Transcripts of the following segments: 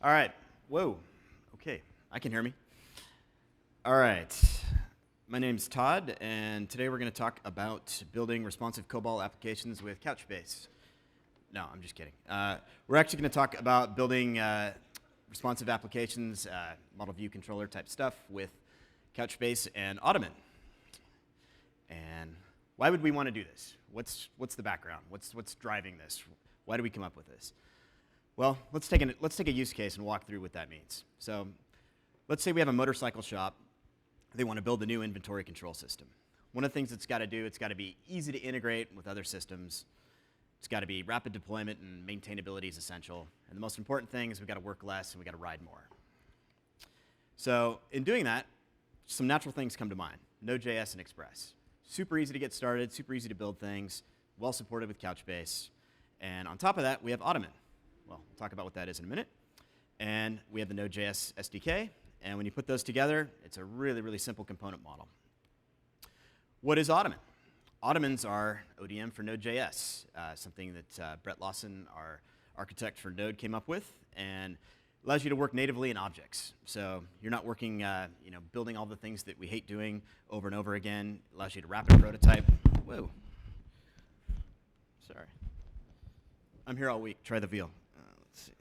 All right. Whoa. Okay. I can hear me. All right. My name's Todd, and today we're going to talk about building responsive COBOL applications with Couchbase. No, I'm just kidding. We're actually going to talk about building responsive applications, model view controller type stuff with Couchbase and Ottoman. And why would we want to do this? What's the background? What's driving this? Why do we come up with this? Well, let's take a use case and walk through what that means. So let's say we have a motorcycle shop. They want to build a new inventory control system. One of the things it's got to do, it's got to be easy to integrate with other systems. It's got to be rapid deployment, and maintainability is essential. And the most important thing is we've got to work less and we've got to ride more. So in doing that, some natural things come to mind. Node.js and Express. Super easy to get started, super easy to build things, well supported with Couchbase. And on top of that, we have Ottoman. Well, we'll talk about what that is in a minute. And we have the Node.js SDK. And when you put those together, it's a really, really simple component model. What is Ottoman? Ottomans are ODM for Node.js, something that Brett Lawson, our architect for Node, came up with, and allows you to work natively in objects. So you're not working, building all the things that we hate doing over and over again. It allows you to rapid prototype. Whoa. Sorry. I'm here all week. Try the veal. Let's see.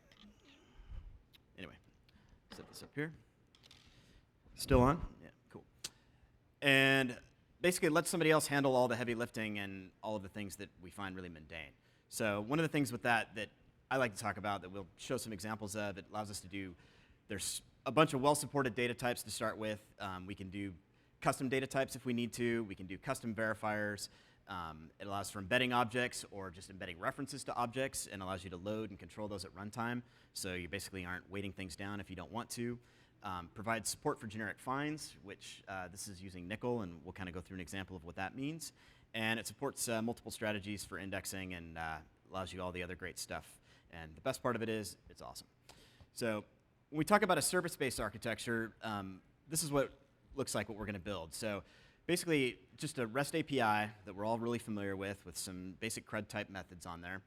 Anyway, set this up here. Still on? Yeah, cool. And basically let somebody else handle all the heavy lifting and all of the things that we find really mundane. So one of the things with that I like to talk about that we'll show some examples of, it allows us to do, there's a bunch of well-supported data types to start with. We can do custom data types if we need to. We can do custom verifiers. It allows for embedding objects or just embedding references to objects, and allows you to load and control those at runtime. So you basically aren't weighting things down if you don't want to. Provides support for generic finds, which this is using Nickel, and we'll kind of go through an example of what that means. And it supports multiple strategies for indexing and allows you all the other great stuff. And the best part of it is, it's awesome. So when we talk about a service-based architecture, this is what looks like what we're going to build. So basically, just a REST API that we're all really familiar with some basic CRUD type methods on there.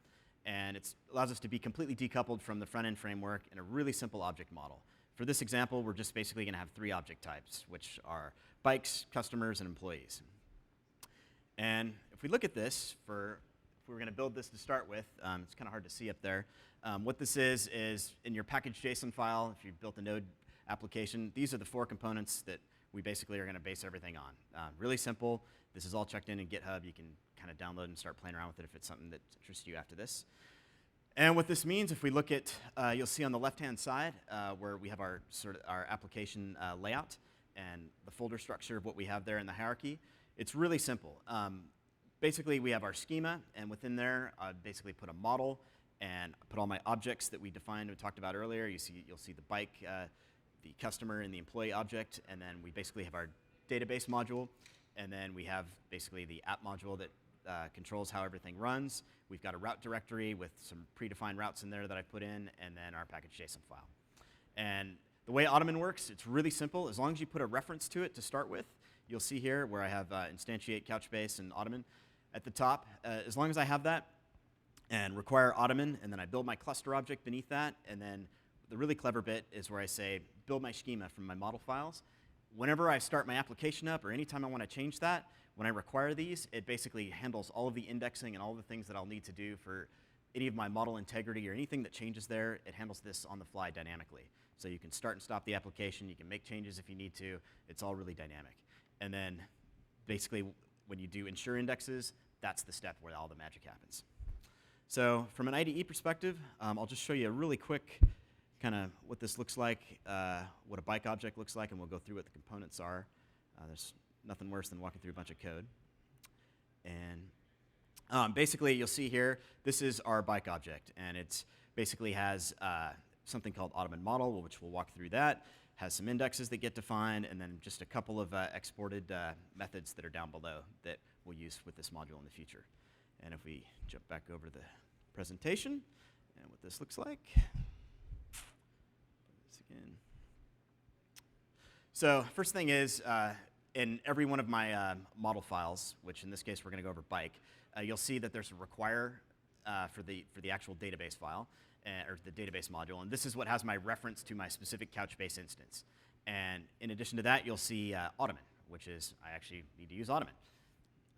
And it allows us to be completely decoupled from the front-end framework in a really simple object model. For this example, we're just basically going to have 3 object types, which are bikes, customers, and employees. And if we look at this, if we were going to build this to start with, it's kind of hard to see up there. What this is in your package.json file, if you built a Node application, these are the 4 components that we basically are going to base everything on. Really simple. This is all checked in GitHub. You can kind of download and start playing around with it if it's something that interests you after this. And what this means, if we look at, you'll see on the left-hand side where we have our application layout and the folder structure of what we have there in the hierarchy. It's really simple. Basically, we have our schema, and within there, I basically put a model and put all my objects that we defined and talked about earlier. You'll see the bike, the customer, and the employee object, and then we basically have our database module, and then we have basically the app module that controls how everything runs. We've got a route directory with some predefined routes in there that I put in, and then our package.json file. And the way Ottoman works, it's really simple. As long as you put a reference to it to start with, you'll see here where I have instantiate Couchbase and Ottoman at the top. As long as I have that and require Ottoman, and then I build my cluster object beneath that, and then the really clever bit is where I say build my schema from my model files. Whenever I start my application up or anytime I want to change that, when I require these, it basically handles all of the indexing and all the things that I'll need to do for any of my model integrity or anything that changes there. It handles this on the fly dynamically. So you can start and stop the application. You can make changes if you need to. It's all really dynamic. And then basically when you do ensure indexes, that's the step where all the magic happens. So from an IDE perspective, I'll just show you a really quick kind of what this looks like, what a bike object looks like, and we'll go through what the components are. There's nothing worse than walking through a bunch of code. And basically, you'll see here, this is our bike object, and it basically has something called Ottoman model, which we'll walk through that, has some indexes that get defined, and then just a couple of exported methods that are down below that we'll use with this module in the future. And if we jump back over the presentation and what this looks like. Again. So first thing is, in every one of my model files, which in this case we're going to go over bike, you'll see that there's a require for the actual database file, or the database module, and this is what has my reference to my specific Couchbase instance. And in addition to that, you'll see Ottoman, which is I actually need to use Ottoman.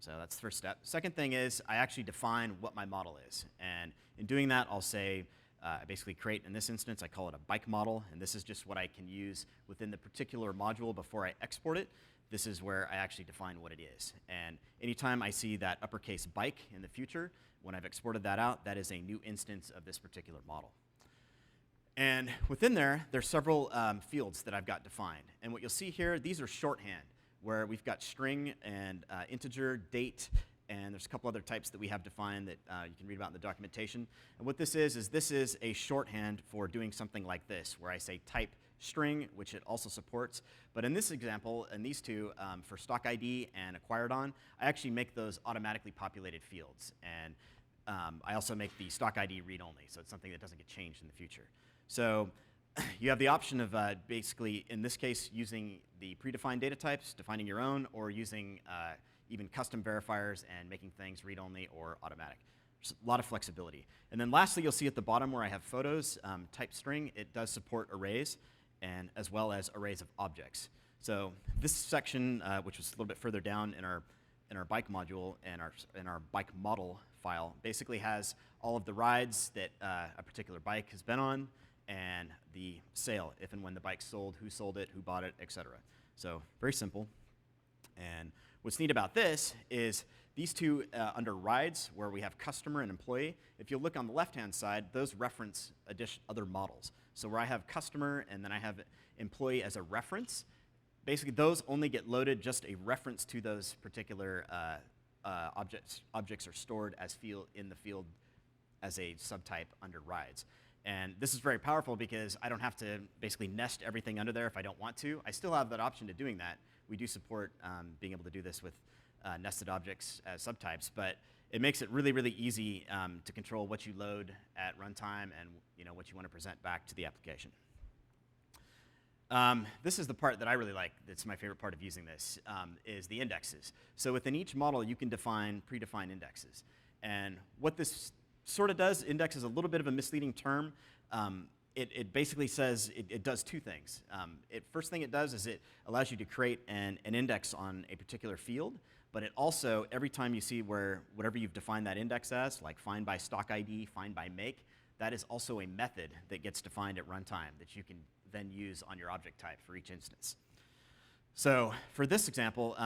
So that's the first step. Second thing is I actually define what my model is. And in doing that, I'll say, I basically create, in this instance, I call it a bike model. And this is just what I can use within the particular module before I export it. This is where I actually define what it is. And anytime I see that uppercase bike in the future, when I've exported that out, that is a new instance of this particular model. And within there, there's several fields that I've got defined. And what you'll see here, these are shorthand, where we've got string and integer, date, and there's a couple other types that we have defined that you can read about in the documentation. And what this is this is a shorthand for doing something like this, where I say type string, which it also supports. But in this example, and these two, for stock ID and acquired on, I actually make those automatically populated fields. And I also make the stock ID read-only, so it's something that doesn't get changed in the future. So you have the option of basically, in this case, using the predefined data types, defining your own, or using even custom verifiers and making things read-only or automatic. There's a lot of flexibility. And then lastly, you'll see at the bottom where I have photos, type string, it does support arrays, and as well as arrays of objects. So this section, which was a little bit further down in our bike module and our bike model file, basically has all of the rides that a particular bike has been on, and the sale, if and when the bike's sold, who sold it, who bought it, etc. So very simple. And what's neat about this is these two under rides, where we have customer and employee, if you look on the left-hand side, those reference other models. So where I have customer and then I have employee as a reference, basically those only get loaded, just a reference to those particular objects. Objects are stored as in the field as a subtype under rides. And this is very powerful because I don't have to basically nest everything under there if I don't want to. I still have that option to doing that. We do support being able to do this with nested objects as subtypes, but it makes it really, really easy to control what you load at runtime and what you want to present back to the application. This is the part that I really like. That's my favorite part of using this, is the indexes. So within each model, you can define predefined indexes. And what this sort of does, index is a little bit of a misleading term. It basically says it does two things. First thing it does is it allows you to create an index on a particular field, but it also, every time you see whatever you've defined that index as, like find by stock ID, find by make, that is also a method that gets defined at runtime that you can then use on your object type for each instance. So for this example,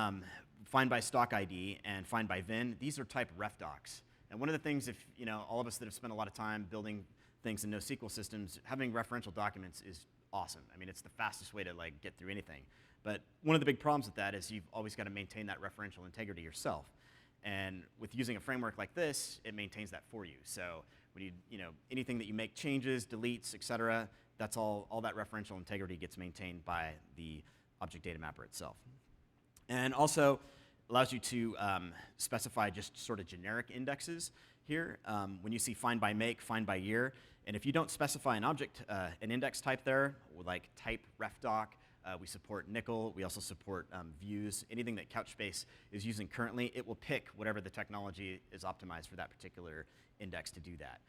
find by stock ID and find by VIN, these are type ref docs. And one of the things, if all of us that have spent a lot of time building things in NoSQL systems, having referential documents is awesome. I mean, it's the fastest way to get through anything. But one of the big problems with that is you've always got to maintain that referential integrity yourself. And with using a framework like this, it maintains that for you. So when anything that you make changes, deletes, etc., that's all that referential integrity gets maintained by the object data mapper itself. And also allows you to specify just sort of generic indexes here. When you see find by make, find by year, and if you don't specify an index type there, like type refdoc, we support nickel, we also support views, anything that Couchbase is using currently, it will pick whatever the technology is optimized for that particular index to do that.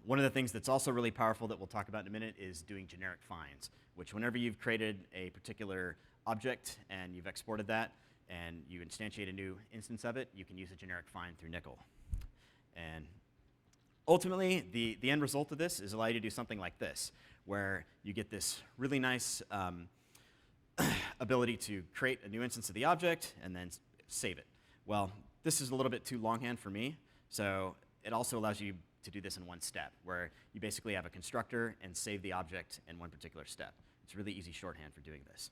One of the things that's also really powerful that we'll talk about in a minute is doing generic finds, which whenever you've created a particular object and you've exported that, and you instantiate a new instance of it, you can use a generic find through nickel. And ultimately, the end result of this is allow you to do something like this, where you get this really nice ability to create a new instance of the object and then save it. Well, this is a little bit too longhand for me, so it also allows you to do this in one step, where you basically have a constructor and save the object in one particular step. It's really easy shorthand for doing this.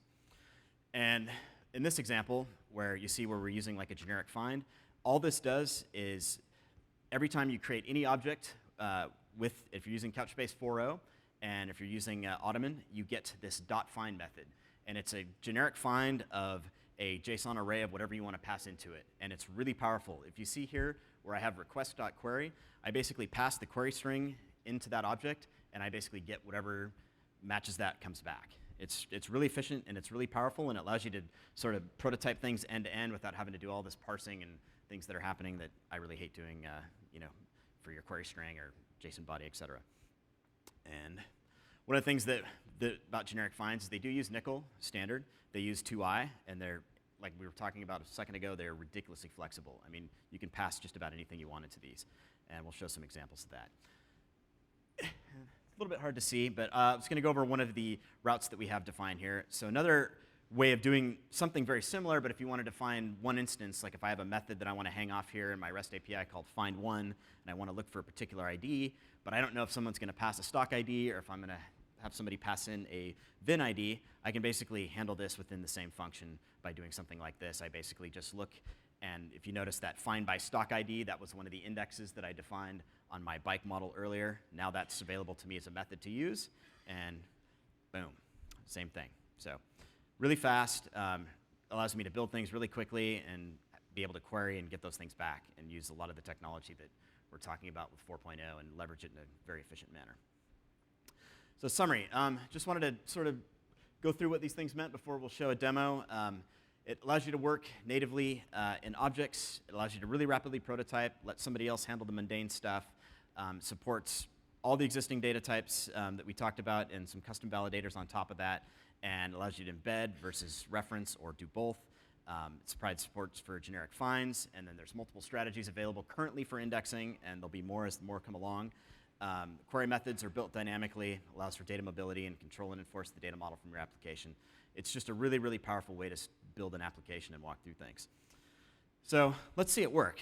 And in this example, where you see where we're using like a generic find, all this does is every time you create any object if you're using Couchbase 4.0, and if you're using Ottoman, you get this .find method. And it's a generic find of a JSON array of whatever you want to pass into it. And it's really powerful. If you see here where I have request.query, I basically pass the query string into that object, and I basically get whatever matches that comes back. It's really efficient, and it's really powerful, and it allows you to sort of prototype things end to end without having to do all this parsing and things that are happening that I really hate doing for your query string or JSON body, et cetera. And one of the things about generic finds is they do use nickel standard. They use 2i, and they're, like we were talking about a second ago, they're ridiculously flexible. I mean, you can pass just about anything you want into these, and we'll show some examples of that. A little bit hard to see, but I'm just going to go over one of the routes that we have defined here. So another way of doing something very similar, but if you want to define one instance, like if I have a method that I want to hang off here in my REST API called find1, and I want to look for a particular ID, but I don't know if someone's going to pass a stock ID or if I'm going to have somebody pass in a VIN ID, I can basically handle this within the same function by doing something like this. I basically just look, and if you notice that find by stock ID, that was one of the indexes that I defined on my bike model earlier. Now that's available to me as a method to use, and boom, same thing. So really fast, allows me to build things really quickly and be able to query and get those things back and use a lot of the technology that we're talking about with 4.0 and leverage it in a very efficient manner. So summary, just wanted to sort of go through what these things meant before we'll show a demo. It allows you to work natively in objects. It allows you to really rapidly prototype, let somebody else handle the mundane stuff. Supports all the existing data types that we talked about and some custom validators on top of that, and allows you to embed versus reference or do both. It provides supports for generic finds, and then there's multiple strategies available currently for indexing, and there'll be more as more come along. Query methods are built dynamically, allows for data mobility and control and enforce the data model from your application. It's just a really, really powerful way to build an application and walk through things. So let's see it work.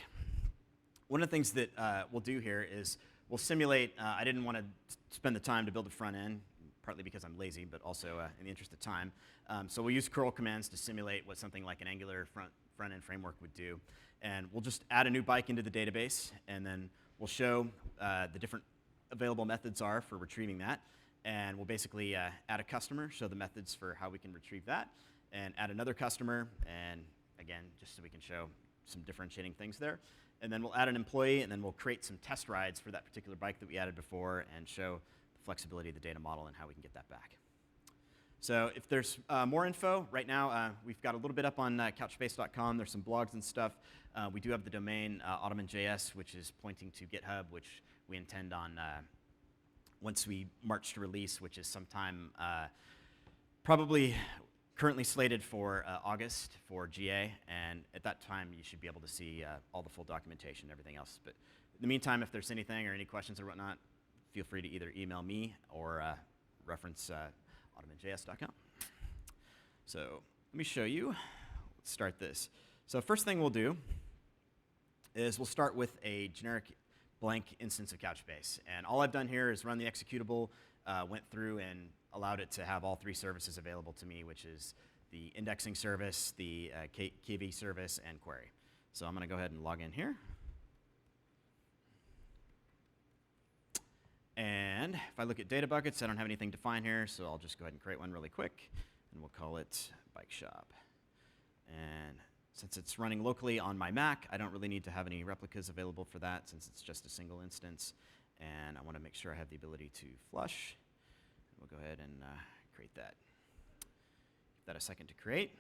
One of the things that we'll do here is we'll simulate, I didn't want to spend the time to build a front end, partly because I'm lazy, but also in the interest of time. So we'll use curl commands to simulate what something like an Angular front-end framework would do. And we'll just add a new bike into the database, and then we'll show the different available methods are for retrieving that. And we'll basically add a customer, show the methods for how we can retrieve that, and add another customer, and again, just so we can show some differentiating things there. And then we'll add an employee, and then we'll create some test rides for that particular bike that we added before and show the flexibility of the data model and how we can get that back. So if there's more info, right now we've got a little bit up on Couchbase.com. There's some blogs and stuff. We do have the domain Ottoman.js, which is pointing to GitHub, which we intend on once we march to release, which is sometime probably currently slated for August for GA, and at that time you should be able to see all the full documentation and everything else. But in the meantime, if there's anything or any questions or whatnot, feel free to either email me or reference ottomanjs.com. So let me show you. Let's start this. So first thing we'll do is we'll start with a generic blank instance of Couchbase. And all I've done here is run the executable, went through and allowed it to have all three services available to me, which is the indexing service, the KV service, and query. So I'm going to go ahead and log in here. And if I look at data buckets, I don't have anything defined here, so I'll just go ahead and create one really quick, and we'll call it Bike Shop. And since it's running locally on my Mac, I don't really need to have any replicas available for that since it's just a single instance. And I want to make sure I have the ability to flush. We'll go ahead and create that. Give that a second to create.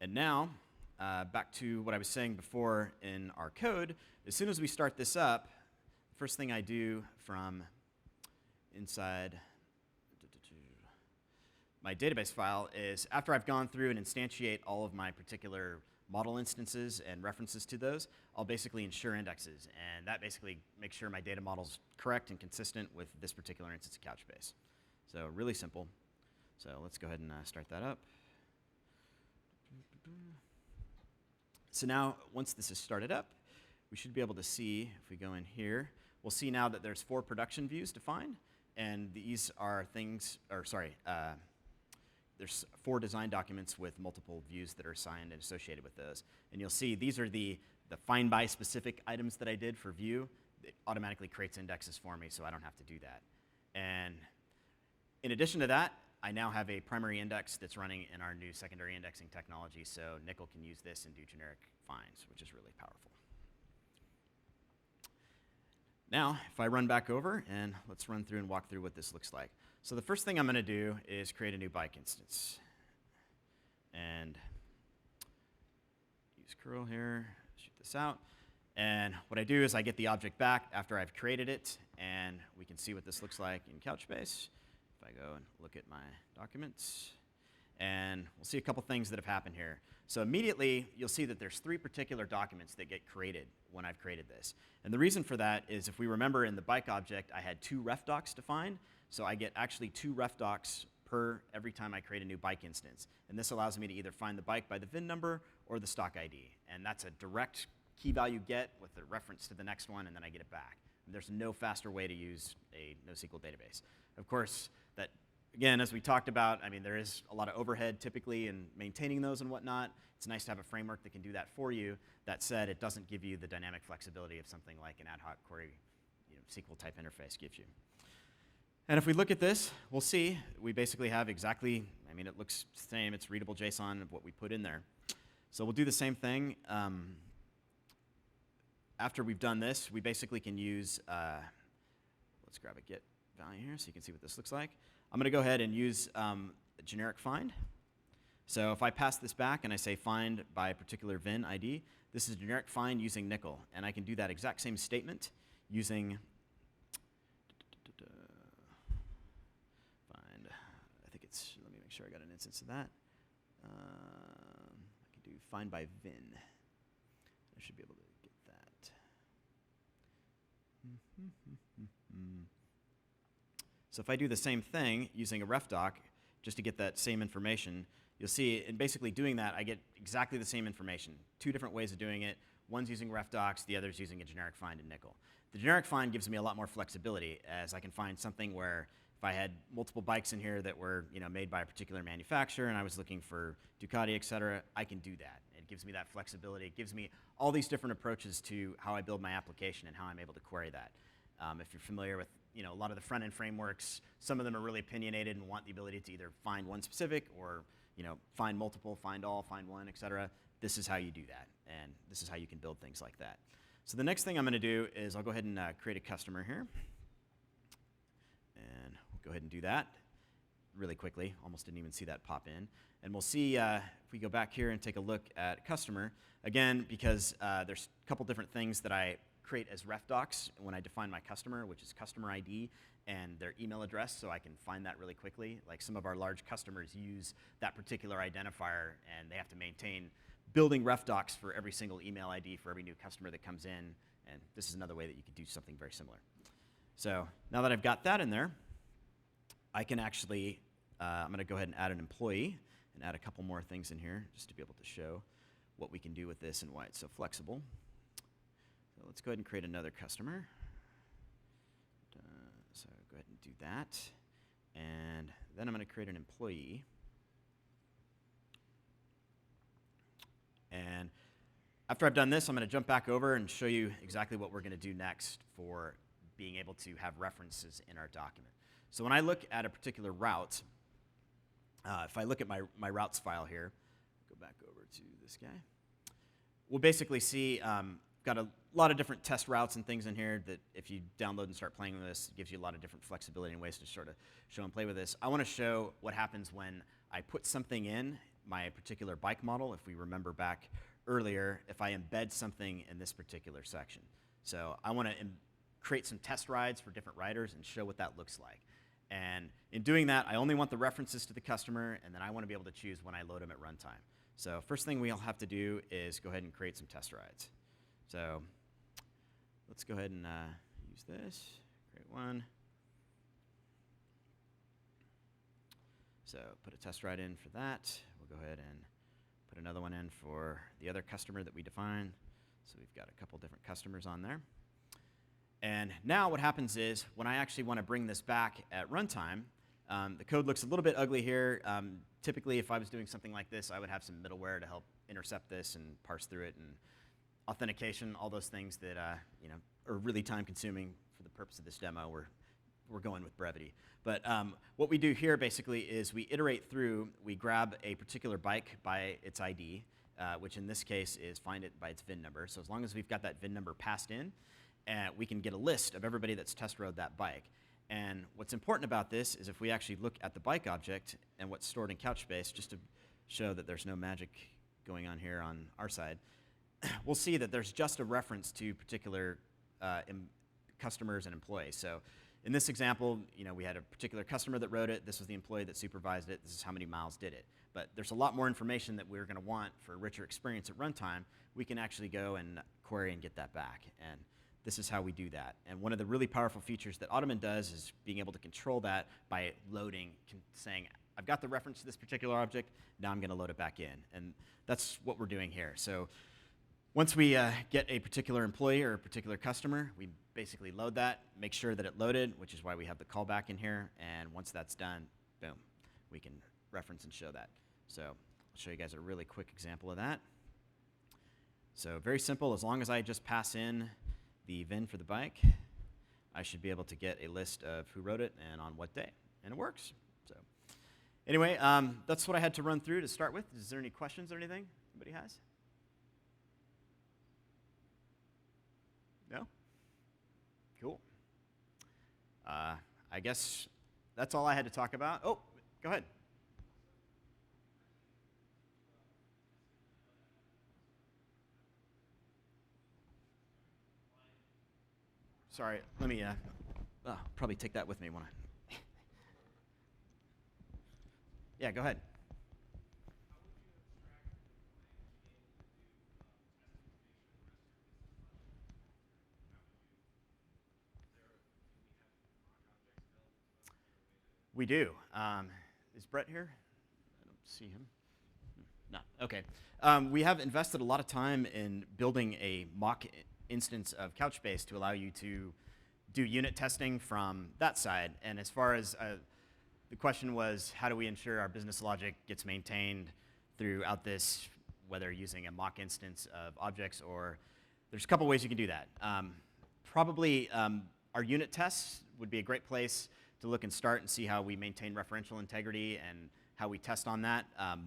And now, back to what I was saying before in our code, as soon as we start this up, the first thing I do from inside my database file is after I've gone through and instantiate all of my particular model instances and references to those, I'll basically ensure indexes. And that basically makes sure my data model's correct and consistent with this particular instance of Couchbase. So really simple. So let's go ahead and start that up. So now, once this is started up, we should be able to see, if we go in here, we'll see now that there's 4 production views defined. And these are things, or sorry, there's 4 design documents with multiple views that are assigned and associated with those. And you'll see these are the find by specific items that I did for view. It automatically creates indexes for me, so I don't have to do that. And in addition to that, I now have a primary index that's running in our new secondary indexing technology, so Nickel can use this and do generic finds, which is really powerful. Now, if I run back over, and let's run through and walk through what this looks like. So the first thing I'm going to do is create a new bike instance. And use curl here, shoot this out. And what I do is I get the object back after I've created it, and we can see what this looks like in Couchbase. If I go and look at my documents, and we'll see a couple things that have happened here. So immediately, you'll see that there's 3 particular documents that get created when I've created this. And the reason for that is if we remember in the bike object, I had 2 ref docs defined. So I get actually 2 ref docs per every time I create a new bike instance. And this allows me to either find the bike by the VIN number or the stock ID. And that's a direct key value get with the reference to the next one, and then I get it back. And there's no faster way to use a NoSQL database. Of course, that, again, as we talked about, I mean, there is a lot of overhead typically in maintaining those and whatnot. It's nice to have a framework that can do that for you. That said, it doesn't give you the dynamic flexibility of something like an ad hoc query, SQL type interface gives you. And if we look at this, we'll see we basically have exactly, I mean, it looks the same. It's readable JSON of what we put in there. So we'll do the same thing. After we've done this, we basically can use, let's grab a get value here so you can see what this looks like. I'm going to go ahead and use a generic find. So if I pass this back and I say find by a particular VIN ID, this is a generic find using nickel. And I can do that exact same statement using find. I think it's, let me make sure I got an instance of that. I can do find by VIN. I should be able to get that. So if I do the same thing using a ref doc, just to get that same information, you'll see in basically doing that, I get exactly the same information. 2 different ways of doing it. One's using ref docs, the other's using a generic find in nickel. The generic find gives me a lot more flexibility, as I can find something where if I had multiple bikes in here that were made by a particular manufacturer and I was looking for Ducati, et cetera, I can do that. It gives me that flexibility. It gives me all these different approaches to how I build my application and how I'm able to query that. If you're familiar with a lot of the front-end frameworks, some of them are really opinionated and want the ability to either find one specific or find multiple, find all, find one, et cetera. This is how you do that, and this is how you can build things like that. So the next thing I'm going to do is I'll go ahead and create a customer here. And we'll go ahead and do that really quickly. Almost didn't even see that pop in. And we'll see if we go back here and take a look at customer. Again, because there's a couple different things that I create as ref docs when I define my customer, which is customer ID and their email address, so I can find that really quickly. Like some of our large customers use that particular identifier, and they have to maintain building ref docs for every single email ID for every new customer that comes in, and this is another way that you could do something very similar. So now that I've got that in there, I can actually, I'm going to go ahead and add an employee and add a couple more things in here just to be able to show what we can do with this and why it's so flexible. So let's go ahead and create another customer. So go ahead and do that. And then I'm going to create an employee. And after I've done this, I'm going to jump back over and show you exactly what we're going to do next for being able to have references in our document. So when I look at a particular route, if I look at my routes file here, go back over to this guy, we'll basically see got a lot of different test routes and things in here that if you download and start playing with this, it gives you a lot of different flexibility and ways to sort of show and play with this. I want to show what happens when I put something in my particular bike model. If we remember back earlier, if I embed something in this particular section. So I want to create some test rides for different riders and show what that looks like. And in doing that, I only want the references to the customer, and then I want to be able to choose when I load them at runtime. So first thing we'll have to do is go ahead and create some test rides. So let's go ahead and use this, create one. So put a test ride in for that. We'll go ahead and put another one in for the other customer that we define. So we've got a couple different customers on there. And now what happens is when I actually want to bring this back at runtime, the code looks a little bit ugly here. Typically, if I was doing something like this, I would have some middleware to help intercept this and parse through it, and authentication, all those things that are really time-consuming for the purpose of this demo. We're going with brevity. But what we do here basically is we iterate through, we grab a particular bike by its ID, which in this case is find it by its VIN number. So as long as we've got that VIN number passed in, we can get a list of everybody that's test rode that bike. And what's important about this is if we actually look at the bike object and what's stored in Couchbase, just to show that there's no magic going on here on our side, we'll see that there's just a reference to particular customers and employees. So in this example, we had a particular customer that wrote it. This was the employee that supervised it. This is how many miles did it. But there's a lot more information that we're going to want for a richer experience at runtime. We can actually go and query and get that back. And this is how we do that. And one of the really powerful features that Ottoman does is being able to control that by loading, saying, I've got the reference to this particular object. Now I'm going to load it back in. And that's what we're doing here. So once we get a particular employee or a particular customer, we basically load that, make sure that it loaded, which is why we have the callback in here. And once that's done, boom, we can reference and show that. So I'll show you guys a really quick example of that. So very simple. As long as I just pass in the VIN for the bike, I should be able to get a list of who wrote it and on what day. And it works. So anyway, that's what I had to run through to start with. Is there any questions or anything anybody has? No? Cool. I guess that's all I had to talk about. Oh, go ahead. Sorry, let me probably take that with me, won't I? Yeah, go ahead. We do. Is Brett here? I don't see him. No. Okay. We have invested a lot of time in building a mock instance of Couchbase to allow you to do unit testing from that side. And as far as the question was, how do we ensure our business logic gets maintained throughout this, whether using a mock instance of objects or there's a couple ways you can do that. Probably our unit tests would be a great place to look and start and see how we maintain referential integrity and how we test on that.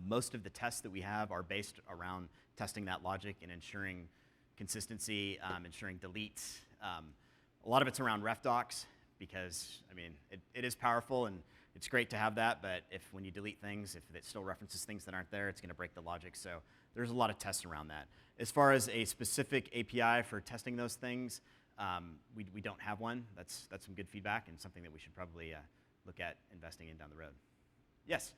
Most of the tests that we have are based around testing that logic and ensuring consistency, ensuring deletes. A lot of it's around ref docs because, I mean, it is powerful and it's great to have that, but when you delete things, if it still references things that aren't there, it's going to break the logic. So there's a lot of tests around that. As far as a specific API for testing those things, we don't have one. That's some good feedback and something that we should probably look at investing in down the road. Yes?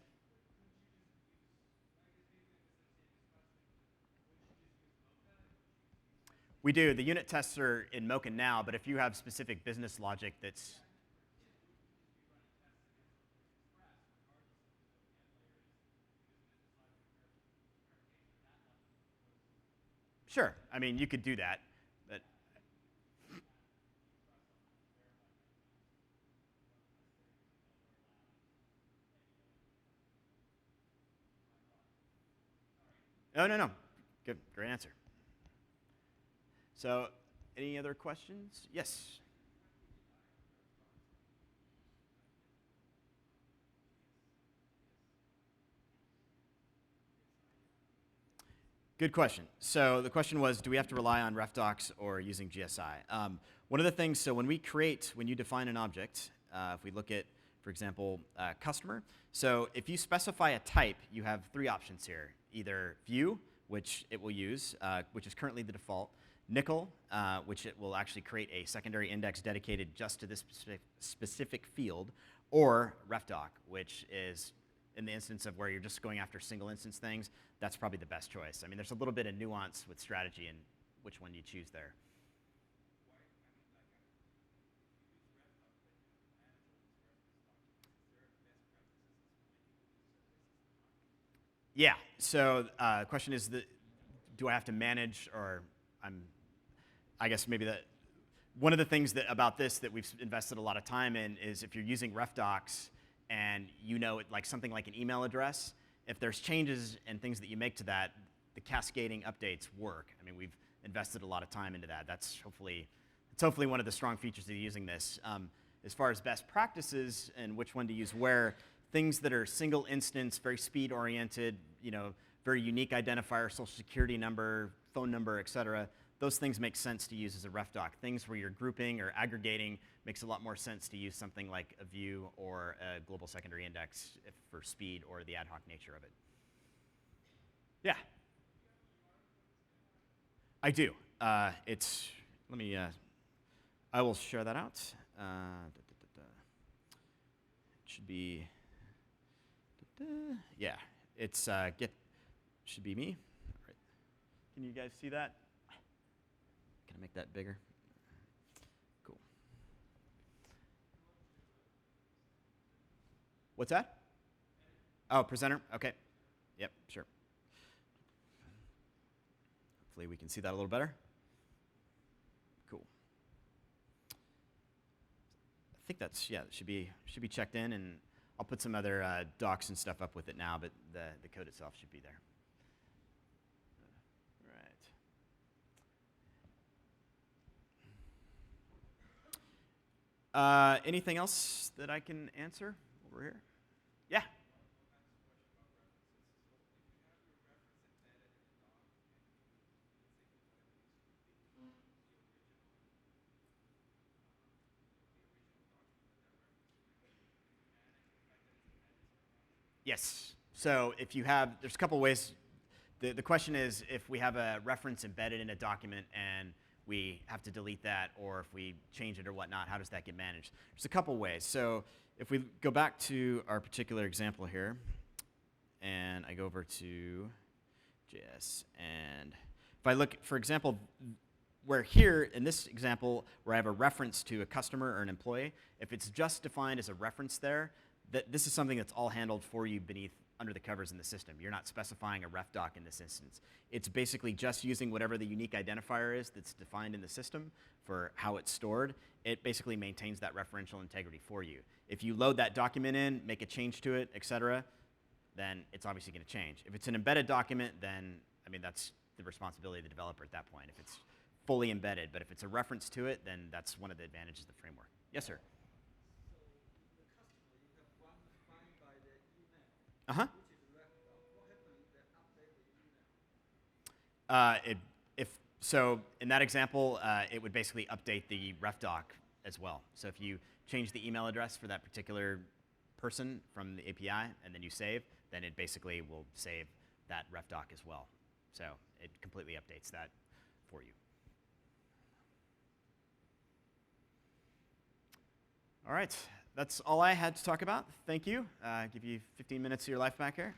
We do. The unit tests are in Mocha now, but if you have specific business logic that's... Sure. I mean, you could do that, but... No. Good. Great answer. So, any other questions? Yes? Good question. So the question was, do we have to rely on ref docs or using GSI? One of the things, so when you define an object, if we look at, for example, customer, so if you specify a type, you have three options here. Either view, which it will use, which is currently the default, nickel, which it will actually create a secondary index dedicated just to this specific field, or refdoc, which is in the instance of where you're just going after single instance things, that's probably the best choice. I mean, there's a little bit of nuance with strategy and which one you choose there. Yeah, so the question is, do I have to manage, or I guess maybe one of the things about this that we've invested a lot of time in is if you're using ref docs and you know like something like an email address, if there's changes and things that you make to that, the cascading updates work. I mean, we've invested a lot of time into that. It's hopefully one of the strong features of using this. As far as best practices and which one to use where, things that are single instance, very speed oriented, very unique identifier, social security number, phone number, et cetera, those things make sense to use as a ref doc. Things where you're grouping or aggregating makes a lot more sense to use something like a view or a global secondary index for speed or the ad hoc nature of it. Yeah. I do. It's, let me, I will share that out. It should be, yeah, it's should be me. All right. Can you guys see that? Can I make that bigger? Cool. What's that? Oh, presenter? OK. Yep, sure. Hopefully we can see that a little better. Cool. I think that's, yeah, it should be checked in, and I'll put some other docs and stuff up with it now, but the code itself should be there. Right. Anything else that I can answer over here? Yeah. Yes. So if you have, there's a couple ways. The question is if we have a reference embedded in a document and we have to delete that, or if we change it or whatnot, how does that get managed? There's a couple ways. So if we go back to our particular example here, and I go over to JS, and if I look, for example, where here, in this example, where I have a reference to a customer or an employee, if it's just defined as a reference there, this is something that's all handled for you under the covers in the system. You're not specifying a ref doc in this instance. It's basically just using whatever the unique identifier is that's defined in the system for how it's stored. It basically maintains that referential integrity for you. If you load that document in, make a change to it, et cetera, then it's obviously going to change. If it's an embedded document, then, I mean, that's the responsibility of the developer at that point, if it's fully embedded. But if it's a reference to it, then that's one of the advantages of the framework. Yes, sir? Uh-huh. So in that example, it would basically update the ref doc as well. So if you change the email address for that particular person from the API and then you save, then it basically will save that ref doc as well. So it completely updates that for you. All right. That's all I had to talk about. Thank you. Give you 15 minutes of your life back here.